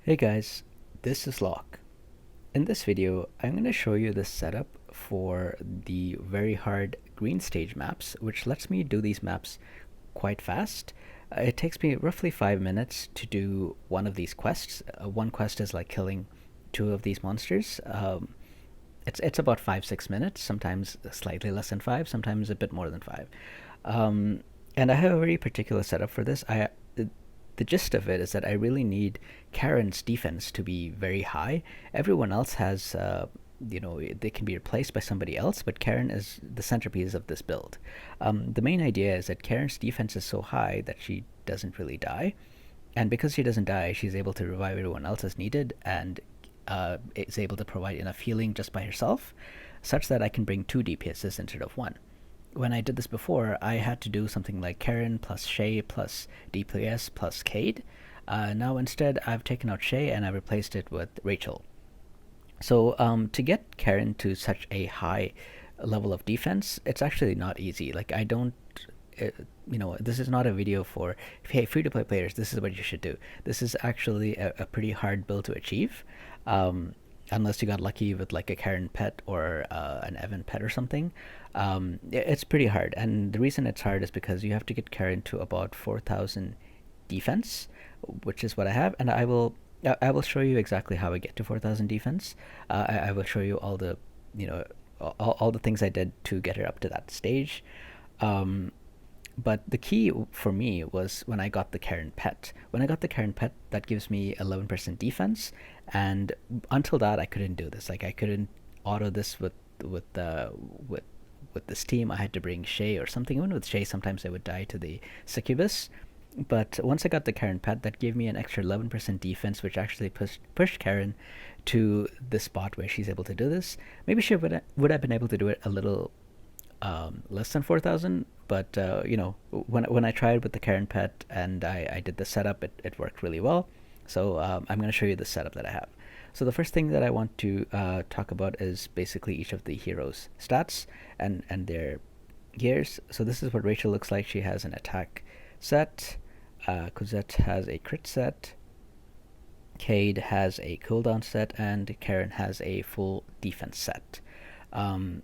Hey guys, this is Locke. In this video, I'm going to show you the setup for the very hard green stage maps, which lets me do these maps quite fast. It takes me roughly 5 minutes to do one of these quests. One quest is like killing two of these monsters. It's about 5-6 minutes, sometimes slightly less than five, sometimes a bit more than five. Um, and I have a very particular setup for this. The gist of it is that I really need Karen's defense to be very high. Everyone else has, they can be replaced by somebody else, but Karen is the centerpiece of this build. The main idea is that Karen's defense is so high that she doesn't really die. And because she doesn't die, she's able to revive everyone else as needed and is able to provide enough healing just by herself, such that I can bring two DPSs instead of one. When I did this before, I had to do something like Karen plus Shay plus DPS plus Cade. Now instead, I've taken out Shay and I've replaced it with Rachel. So to get Karen to such a high level of defense, it's actually not easy. Like I don't, this is not a video for hey free to play players. This is what you should do. This is actually a pretty hard build to achieve. Unless you got lucky with like a Karen pet or an Evan pet or something. It's pretty hard, and the reason it's hard is because you have to get Karen to about 4,000 defense, which is what I have, and I will show you exactly how I get to 4,000 defense. I will show you all the you know all the things I did to get her up to that stage. Um, but the key for me was when I got the Karen pet. When I got the Karen pet, that gives me 11% defense, and until that, I couldn't do this. Like I couldn't auto this with with with this team. I had to bring Shay or something. Even with Shay, sometimes I would die to the succubus. But once I got the Karen pet, that gave me an extra 11% defense, which actually pushed Karen to the spot where she's able to do this. Maybe she would have been able to do it a little less than 4,000. But when I tried with the Karen pet and I did the setup, it worked really well. So I'm going to show you the setup that I have. So the first thing that I want to talk about is basically each of the heroes' stats and their gears. So this is what Rachel looks like. She has an attack set. Cosette has a crit set. Cade has a cooldown set, and Karen has a full defense set. Um,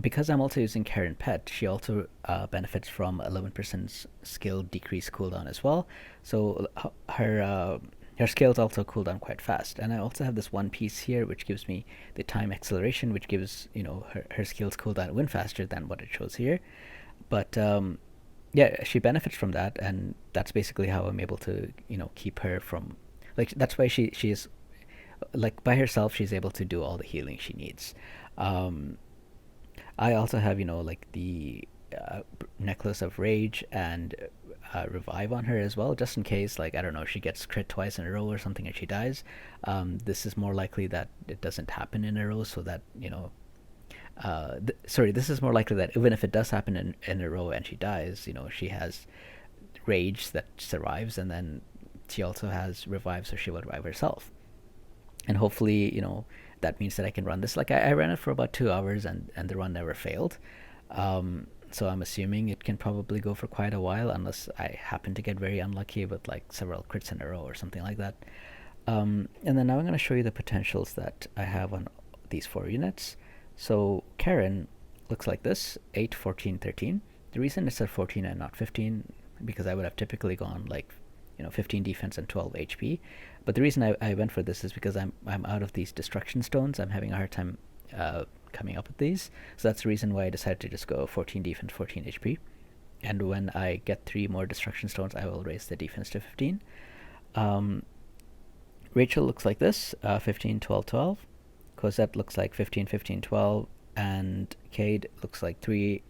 because I'm also using Karen Pet, she also benefits from 11% skill decrease cooldown as well. So her skills also cool down quite fast. And I also have this one piece here which gives me the time acceleration, which gives her skills cool down even faster than what it shows here. But yeah, she benefits from that, and that's basically how I'm able to keep her from like that's why she's like by herself she's able to do all the healing she needs. Um, I also have, like the necklace of rage and revive on her as well, just in case, like I don't know, she gets crit twice in a row or something and she dies. This is more likely that it doesn't happen in a row, so that sorry, this is more likely that even if it does happen in a row and she dies, she has rage that survives, and then she also has revive, so she will revive herself. And hopefully, that means that I can run this. Like I ran it for about 2 hours, and the run never failed. So I'm assuming it can probably go for quite a while, unless I happen to get very unlucky with like several crits in a row or something like that. And then now I'm going to show you the potentials that I have on these four units. So Karen looks like this: 8, 14, 13. The reason it's at 14 and not 15, because I would have typically gone like 15 defense and 12 HP. But the reason I went for this is because I'm out of these destruction stones. I'm having a hard time coming up with these. So that's the reason why I decided to just go 14 defense, 14 HP. And when I get 3 more destruction stones, I will raise the defense to 15. Um, Rachel looks like this: 15, 12, 12. Cosette looks like 15, 15, 12. And Cade looks like 3,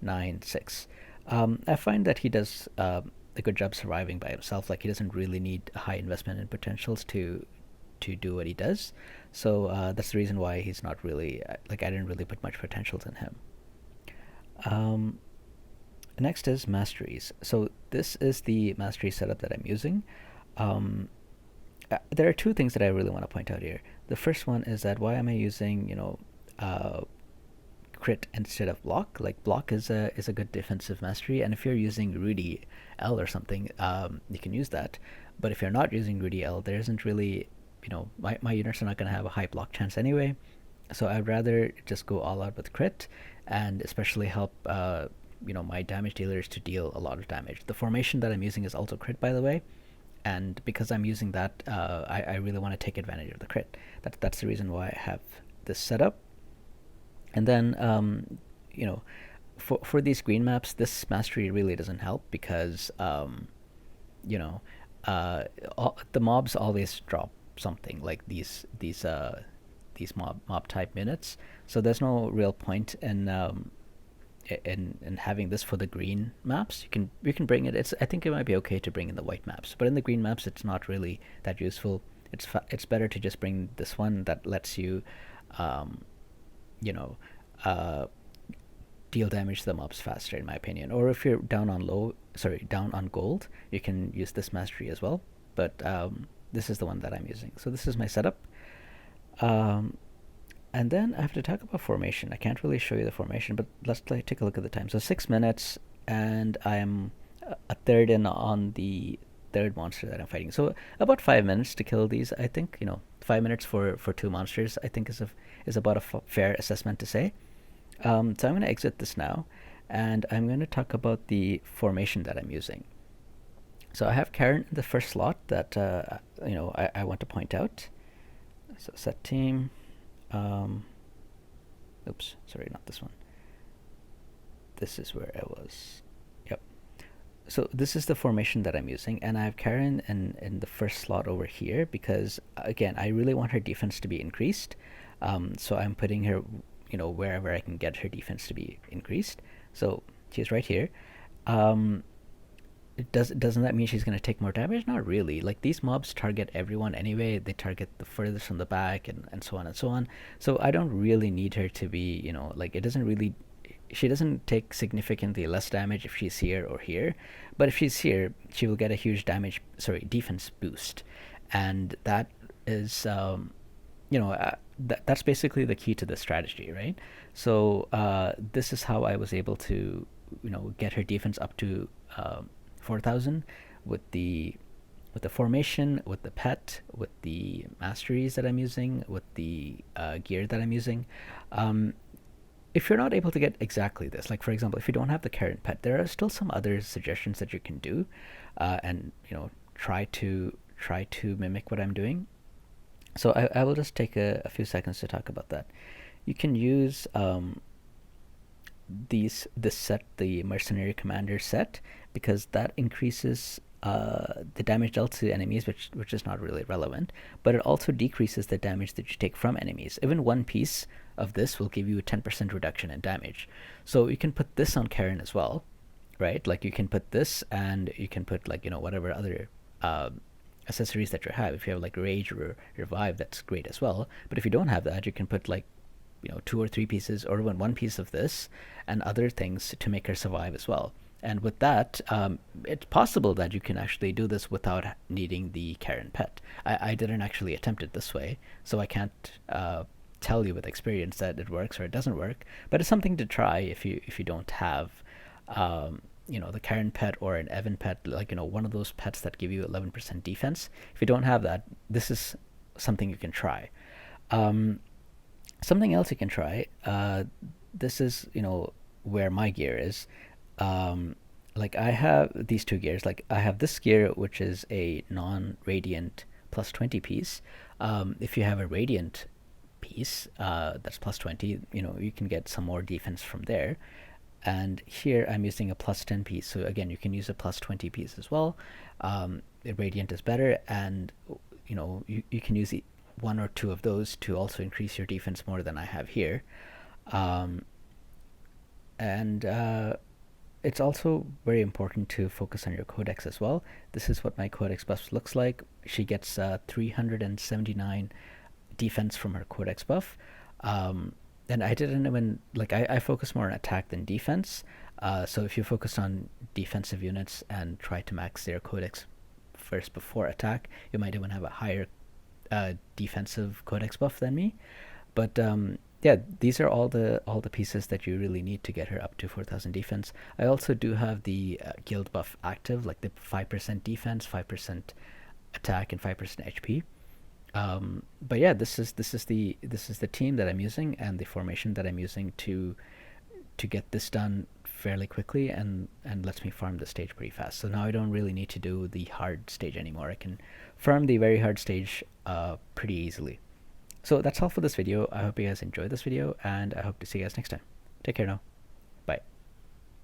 9, 6. I find that he does a good job surviving by himself. Like he doesn't really need a high investment in potentials to do what he does. So that's the reason why he's not really like I didn't really put much potentials in him. Um, Next is masteries. So this is the mastery setup that I'm using. Um, there are two things that I really want to point out here. The first one is that why am I using uh, crit instead of block? Like block is a good defensive mastery, and if you're using Rudy L or something, you can use that. But if you're not using Rudy L, there isn't really, my units are not going to have a high block chance anyway. So I'd rather just go all out with crit, and especially help my damage dealers to deal a lot of damage. The formation that I'm using is also crit, by the way, and because I'm using that, I really want to take advantage of the crit. That's the reason why I have this setup. And then for these green maps, this mastery really doesn't help because you know the mobs always drop something like these mob type minutes. So there's no real point in having this for the green maps. You can bring it. I think it might be okay to bring in the white maps, but in the green maps, it's not really that useful. It's better to just bring this one that lets you, um, you know, uh, deal damage to the mobs faster, in my opinion. Or if you're down on gold, you can use this mastery as well. But this is the one that I'm using. So this is my setup. Um, and then I have to talk about formation. I can't really show you the formation, but let's take a look at the time. So 6 minutes, and I'm a third in on the third monster that I'm fighting. So about 5 minutes to kill these. I think 5 minutes for two monsters. I think is about a fair assessment to say. So I'm going to exit this now, and I'm going to talk about the formation that I'm using. So I have Karen in the first slot that I want to point out. So set team. Oops, sorry, not this one. This is where I was. Yep. So this is the formation that I'm using, and I have Karen in the first slot over here because, again, I really want her defense to be increased. So I'm putting her, wherever I can get her defense to be increased. So she's right here. Doesn't that mean she's going to take more damage? Not really. Like, these mobs target everyone anyway. They target the furthest from the back, and so on and so on. So I don't really need her to be, it doesn't really. She doesn't take significantly less damage if she's here or here, but if she's here, she will get a huge defense boost, and that is, that's basically the key to the strategy, right? So this is how I was able to, get her defense up to 4,000 with the formation, with the pet, with the masteries that I'm using, with the gear that I'm using. If you're not able to get exactly this, like for example, if you don't have the Karen pet, there are still some other suggestions that you can do, and try to mimic what I'm doing. So I will just take a few seconds to talk about that. You can use this set, the Mercenary Commander set, because that increases the damage dealt to enemies, which is not really relevant, but it also decreases the damage that you take from enemies. Even one piece of this will give you a 10% reduction in damage. So you can put this on Karen as well, right? Like, you can put this, and you can put, like, whatever other accessories that you have. If you have like Rage or Revive, that's great as well. But if you don't have that, you can put like 2 or 3 pieces, or even one piece of this and other things to make her survive as well. And with that, it's possible that you can actually do this without needing the Karen pet. I didn't actually attempt it this way, so I can't tell you with experience that it works or it doesn't work. But it's something to try if you don't have the Karen pet or an Evan pet, like one of those pets that give you 11% defense. If you don't have that, this is something you can try. Something else you can try. This is where my gear is. Like, I have these two gears. Like, I have this gear, which is a non-radiant plus 20 piece. If you have a radiant piece that's plus 20, you can get some more defense from there. And here I'm using a plus 10 piece. So again, you can use a plus 20 piece as well. The radiant is better, and you can use one or two of those to also increase your defense more than I have here. And it's also very important to focus on your codex as well. This is what my codex buff looks like. She gets 379 defense from her codex buff. And I didn't even, like, I focus more on attack than defense. So if you focus on defensive units and try to max their codex first before attack, you might even have a higher defensive codex buff than me. But yeah, these are all the pieces that you really need to get her up to 4,000 defense. I also do have the guild buff active, like the 5% defense, 5% attack and 5% HP. But yeah, this is the team that I'm using and the formation that I'm using to get this done fairly quickly and lets me farm the stage pretty fast. So now I don't really need to do the hard stage anymore. I can farm the very hard stage pretty easily. So that's all for this video. I hope you guys enjoyed this video, and I hope to see you guys next time. Take care now.